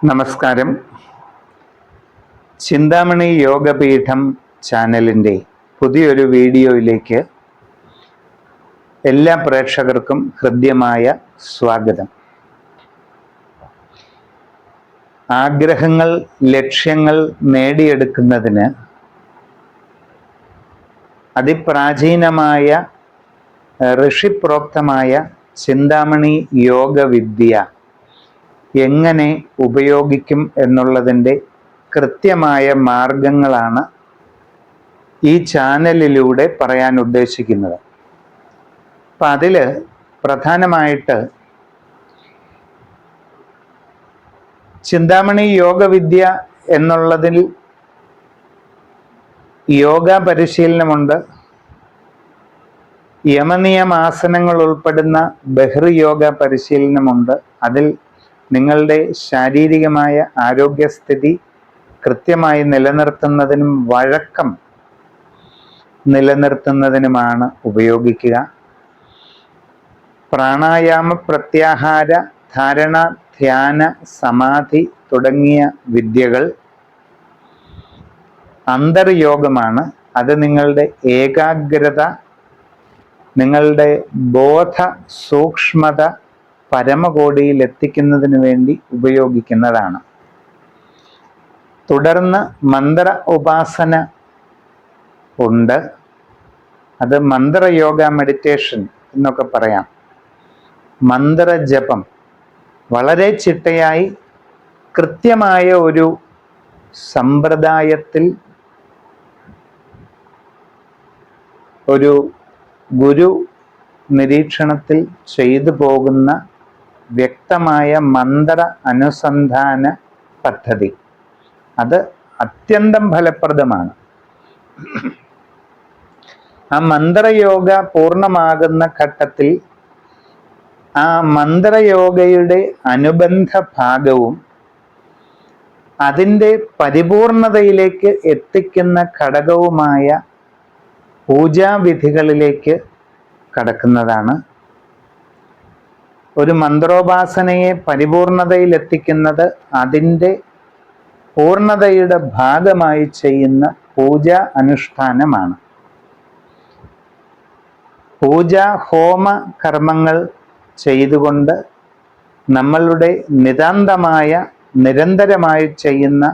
നമസ്കാരം. ചിന്താമണി യോഗപീഠം ചാനലിൻ്റെ പുതിയൊരു വീഡിയോയിലേക്ക് എല്ലാ പ്രേക്ഷകർക്കും ഹൃദ്യമായ സ്വാഗതം. ആഗ്രഹങ്ങൾ, ലക്ഷ്യങ്ങൾ നേടിയെടുക്കുന്നതിന് അതിപ്രാചീനമായ ഋഷിപ്രോക്തമായ ചിന്താമണി യോഗവിദ്യ എങ്ങനെ ഉപയോഗിക്കും എന്നുള്ളതിൻ്റെ കൃത്യമായ മാർഗങ്ങളാണ് ഈ ചാനലിലൂടെ പറയാൻ ഉദ്ദേശിക്കുന്നത്. അപ്പം അതിൽ പ്രധാനമായിട്ട് ചിന്താമണി യോഗവിദ്യ എന്നുള്ളതിൽ യോഗ പരിശീലനമുണ്ട്, യമനിയമാസനങ്ങൾ ഉൾപ്പെടുന്ന ബഹിർയോഗ പരിശീലനമുണ്ട്. അതിൽ നിങ്ങളുടെ ശാരീരികമായ ആരോഗ്യസ്ഥിതി കൃത്യമായി നിലനിർത്തുന്നതിനും വഴക്കം നിലനിർത്തുന്നതിനുമാണ് ഉപയോഗിക്കുക. പ്രാണായാമ, പ്രത്യാഹാര, ധാരണ, ധ്യാന, സമാധി തുടങ്ങിയ വിദ്യകൾ അന്തർയോഗമാണ്. അത് നിങ്ങളുടെ ഏകാഗ്രത, നിങ്ങളുടെ ബോധ സൂക്ഷ്മത പരമകോടിയിൽ എത്തിക്കുന്നതിന് വേണ്ടി ഉപയോഗിക്കുന്നതാണ്. തുടർന്ന് മന്ത്ര ഉപാസന ഉണ്ട്. അത് മന്ത്രയോഗ മെഡിറ്റേഷൻ എന്നൊക്കെ പറയാം. മന്ത്രജപം വളരെ ചിട്ടയായി കൃത്യമായ ഒരു സമ്പ്രദായത്തിൽ ഒരു ഗുരു നിരീക്ഷണത്തിൽ ചെയ്തു പോകുന്ന വ്യക്തമായ മന്ത്ര അനുസന്ധാന പദ്ധതി. അത് അത്യന്തം ഫലപ്രദമാണ്. ആ മന്ത്രയോഗ പൂർണ്ണമാകുന്ന ഘട്ടത്തിൽ ആ മന്ത്രയോഗയുടെ അനുബന്ധ ഭാഗവും അതിൻ്റെ പരിപൂർണതയിലേക്ക് എത്തിക്കുന്ന ഘടകവുമായ പൂജാവിധികളിലേക്ക് കടക്കുന്നതാണ്. ഒരു മന്ത്രോപാസനയെ പരിപൂർണതയിൽ എത്തിക്കുന്നത് അതിൻ്റെ പൂർണതയുടെ ഭാഗമായി ചെയ്യുന്ന പൂജാ അനുഷ്ഠാനമാണ്. പൂജ, ഹോമ കർമ്മങ്ങൾ ചെയ്തുകൊണ്ട് നമ്മളുടെ നിതാന്തമായ നിരന്തരമായി ചെയ്യുന്ന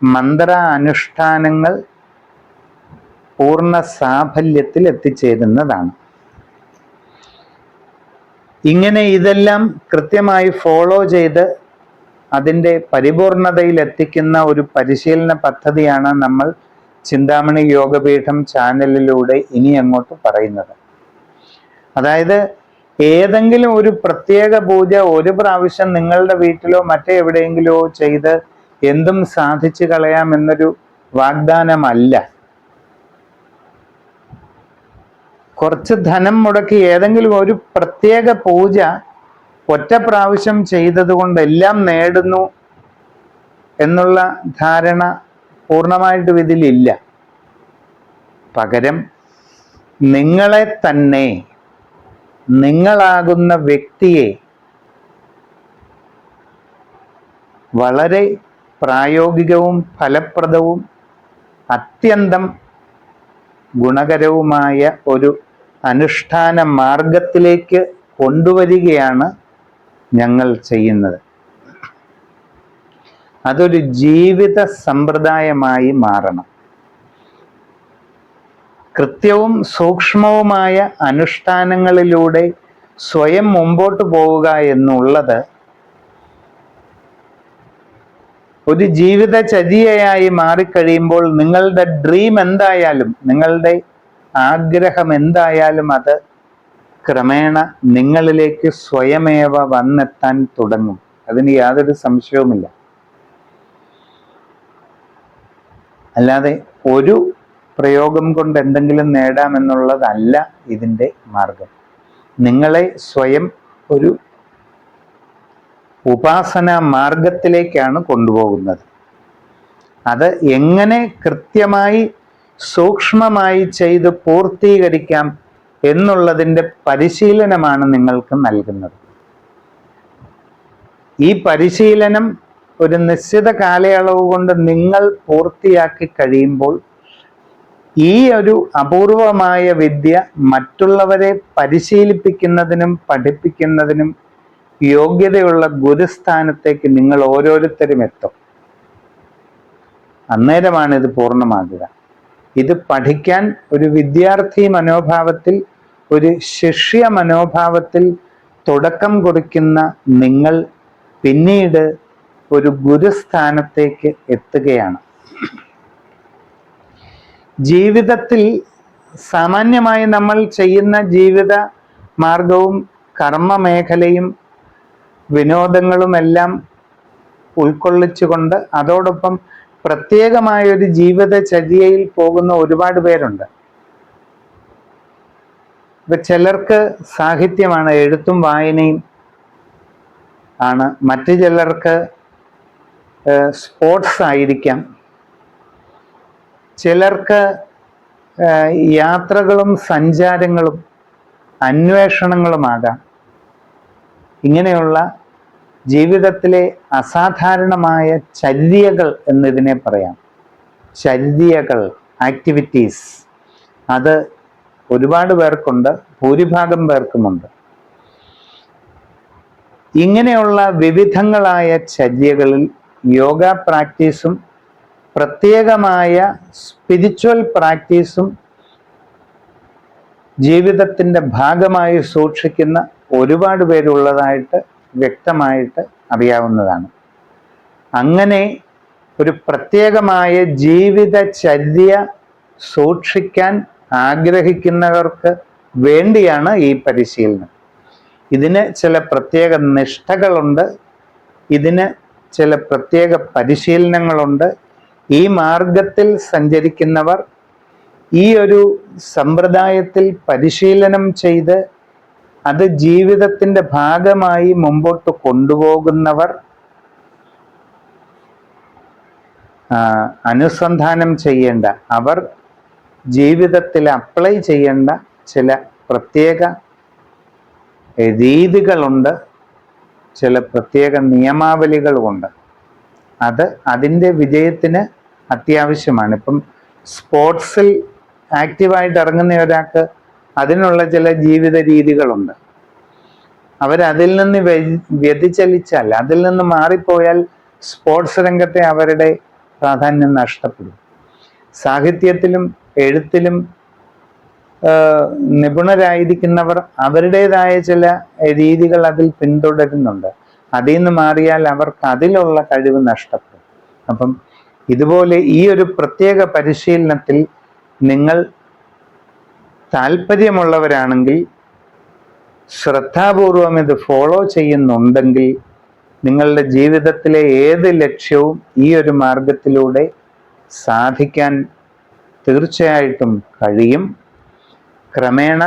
മന്ത്ര അനുഷ്ഠാനങ്ങൾ പൂർണ്ണ സാഫല്യത്തിൽ എത്തിച്ചേരുന്നതാണ്. ഇങ്ങനെ ഇതെല്ലാം കൃത്യമായി ഫോളോ ചെയ്ത് അതിൻ്റെ പരിപൂർണതയിൽ എത്തിക്കുന്ന ഒരു പരിശീലന പദ്ധതിയാണ് നമ്മൾ ചിന്താമണി യോഗപീഠം ചാനലിലൂടെ ഇനി അങ്ങോട്ട് പറയുന്നത്. അതായത് ഏതെങ്കിലും ഒരു പ്രത്യേക പൂജ ഒരു പ്രാവശ്യം നിങ്ങളുടെ വീട്ടിലോ മറ്റെവിടെയെങ്കിലോ ചെയ്ത് എന്തും സാധിച്ചു കളയാം എന്നൊരു വാഗ്ദാനമല്ല. കുറച്ച് ധനം മുടക്കി ഏതെങ്കിലും ഒരു പ്രത്യേക പൂജ ഒറ്റ പ്രാവശ്യം ചെയ്തത് കൊണ്ട് എല്ലാം നേടുന്നു എന്നുള്ള ധാരണ പൂർണ്ണമായിട്ടും ഇതിലില്ല. പകരം നിങ്ങളെ തന്നെ, നിങ്ങളാകുന്ന വ്യക്തിയെ വളരെ പ്രായോഗികവും ഫലപ്രദവും അത്യന്തം ഗുണകരവുമായ ഒരു അനുഷ്ഠാന മാർഗത്തിലേക്ക് കൊണ്ടുവരികയാണ് ഞങ്ങൾ ചെയ്യുന്നത്. അതൊരു ജീവിത സമ്പ്രദായമായി മാറണം. കൃത്യവും സൂക്ഷ്മവുമായ അനുഷ്ഠാനങ്ങളിലൂടെ സ്വയം മുമ്പോട്ട് പോവുക എന്നുള്ളത് ഒരു ജീവിതചര്യയായി മാറിക്കഴിയുമ്പോൾ നിങ്ങളുടെ ഡ്രീം എന്തായാലും, നിങ്ങളുടെ ആഗ്രഹം എന്തായാലും അത് ക്രമേണ നിങ്ങളിലേക്ക് സ്വയമേവ വന്നെത്താൻ തുടങ്ങും. അതിന് യാതൊരു സംശയവുമില്ല. അല്ലാതെ ഒരു പ്രയോഗം കൊണ്ട് എന്തെങ്കിലും നേടാമെന്നുള്ളതല്ല ഇതിൻ്റെ മാർഗം. നിങ്ങളെ സ്വയം ഒരു ഉപാസന മാർഗത്തിലേക്കാണ് കൊണ്ടുപോകുന്നത്. അത് എങ്ങനെ കൃത്യമായി സൂക്ഷ്മമായി ചെയ്ത് പൂർത്തീകരിക്കാം എന്നുള്ളതിൻ്റെ പരിശീലനമാണ് നിങ്ങൾക്ക് നൽകുന്നത്. ഈ പരിശീലനം ഒരു നിശ്ചിത കാലയളവ് കൊണ്ട് നിങ്ങൾ പൂർത്തിയാക്കി കഴിയുമ്പോൾ ഈ ഒരു അപൂർവമായ വിദ്യ മറ്റുള്ളവരെ പരിശീലിപ്പിക്കുന്നതിനും പഠിപ്പിക്കുന്നതിനും യോഗ്യതയുള്ള ഗുരുസ്ഥാനത്തേക്ക് നിങ്ങൾ ഓരോരുത്തരും എത്തും. അന്നേരമാണ് ഇത് പൂർണ്ണമാകുക. ഇത് പഠിക്കാൻ ഒരു വിദ്യാർത്ഥി മനോഭാവത്തിൽ, ഒരു ശിഷ്യ മനോഭാവത്തിൽ തുടക്കം കുറിക്കുന്ന നിങ്ങൾ പിന്നീട് ഒരു ഗുരുസ്ഥാനത്തേക്ക് എത്തുകയാണ്. ജീവിതത്തിൽ സാമാന്യമായി നമ്മൾ ചെയ്യുന്ന ജീവിത മാർഗവും കർമ്മ മേഖലയും വിനോദങ്ങളുമെല്ലാം ഉൾക്കൊള്ളിച്ചുകൊണ്ട് അതോടൊപ്പം പ്രത്യേകമായ ഒരു ജീവിതചര്യയിൽ പോകുന്ന ഒരുപാട് പേരുണ്ട്. ഇപ്പൊ ചിലർക്ക് സാഹിത്യമാണ്, എഴുത്തും വായനയും ആണ്. മറ്റു ചിലർക്ക് സ്പോർട്സ് ആയിരിക്കാം. ചിലർക്ക് യാത്രകളും സഞ്ചാരങ്ങളും അന്വേഷണങ്ങളുമാകാം. ഇങ്ങനെയുള്ള ജീവിതത്തിലെ അസാധാരണമായ ചര്യകൾ എന്നിതിനെ പറയാം. ചര്യകൾ, ആക്ടിവിറ്റീസ്, അത് ഒരുപാട് പേർക്കുണ്ട്, ഭൂരിഭാഗം പേർക്കുമുണ്ട്. ഇങ്ങനെയുള്ള വിവിധങ്ങളായ ചര്യകളിൽ യോഗ പ്രാക്ടീസും പ്രത്യേകമായ സ്പിരിച്വൽ പ്രാക്ടീസും ജീവിതത്തിൻ്റെ ഭാഗമായി സൂക്ഷിക്കുന്ന ഒരുപാട് പേരുള്ളതായിട്ട് വ്യക്തമായിട്ട് അറിയാവുന്നതാണ്. അങ്ങനെ ഒരു പ്രത്യേകമായ ജീവിതചര്യ സൂക്ഷിക്കാൻ ആഗ്രഹിക്കുന്നവർക്ക് വേണ്ടിയാണ് ഈ പരിശീലനം. ഇതിന് ചില പ്രത്യേക നിഷ്ഠകളുണ്ട്, ഇതിന് ചില പ്രത്യേക പരിശീലനങ്ങളുണ്ട്. ഈ മാർഗത്തിൽ സഞ്ചരിക്കുന്നവർ ഈ ഒരു സമ്പ്രദായത്തിൽ പരിശീലനം ചെയ്ത് അത് ജീവിതത്തിൻ്റെ ഭാഗമായി മുമ്പോട്ട് കൊണ്ടുപോകുന്നവർ അനുസന്ധാനം ചെയ്യേണ്ട, അവർ ജീവിതത്തിൽ അപ്ലൈ ചെയ്യേണ്ട ചില പ്രത്യേക രീതികളുണ്ട്, ചില പ്രത്യേക നിയമാവലികളുമുണ്ട്. അത് അതിൻ്റെ വിജയത്തിന് അത്യാവശ്യമാണ്. ഇപ്പം സ്പോർട്സിൽ ആക്റ്റീവായിട്ട് ഇറങ്ങുന്ന ഒരാൾക്ക് അതിനുള്ള ചില ജീവിത രീതികളുണ്ട്. അവരതിൽ നിന്ന് വ്യതിചലിച്ചാൽ, അതിൽ നിന്ന് മാറിപ്പോയാൽ സ്പോർട്സ് രംഗത്തെ അവരുടെ പ്രാധാന്യം നഷ്ടപ്പെടും. സാഹിത്യത്തിലും എഴുത്തിലും നിപുണരായിരിക്കുന്നവർ അവരുടേതായ ചില രീതികൾ അതിൽ പിന്തുടരുന്നുണ്ട്. അതിൽ നിന്ന് മാറിയാൽ അവർക്ക് അതിലുള്ള കഴിവ് നഷ്ടപ്പെടും. അപ്പം ഇതുപോലെ ഈ ഒരു പ്രത്യേക പരിശീലനത്തിൽ നിങ്ങൾ താല്പര്യമുള്ളവരാണെങ്കിൽ, ശ്രദ്ധാപൂർവം ഇത് ഫോളോ ചെയ്യുന്നുണ്ടെങ്കിൽ, നിങ്ങളുടെ ജീവിതത്തിലെ ഏത് ലക്ഷ്യവും ഈ ഒരു മാർഗത്തിലൂടെ സാധിക്കാൻ തീർച്ചയായിട്ടും കഴിയും. ക്രമേണ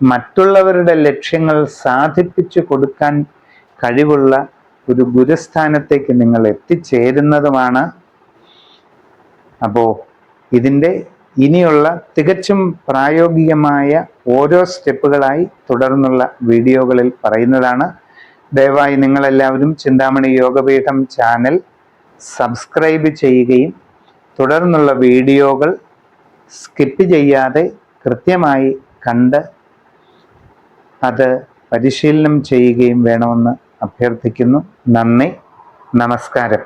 മറ്റുള്ളവരുടെ ലക്ഷ്യങ്ങൾ സാധിപ്പിച്ചു കൊടുക്കാൻ കഴിവുള്ള ഒരു ഗുരുസ്ഥാനത്തേക്ക് നിങ്ങൾ എത്തിച്ചേരുന്നതുമാണ്. അപ്പോൾ ഇതിൻ്റെ ഇനിയുള്ള തികച്ചും പ്രായോഗികമായ ഓരോ സ്റ്റെപ്പുകളായി തുടർന്നുള്ള വീഡിയോകളിൽ പറയുന്നതാണ്. ദയവായി നിങ്ങളെല്ലാവരും ചിന്താമണി യോഗപീഠം ചാനൽ സബ്സ്ക്രൈബ് ചെയ്യുകയും തുടർന്നുള്ള വീഡിയോകൾ സ്കിപ്പ് ചെയ്യാതെ കൃത്യമായി കണ്ട് അത് പരിശീലനം ചെയ്യുകയും വേണമെന്ന് അഭ്യർത്ഥിക്കുന്നു. നന്ദി, നമസ്കാരം.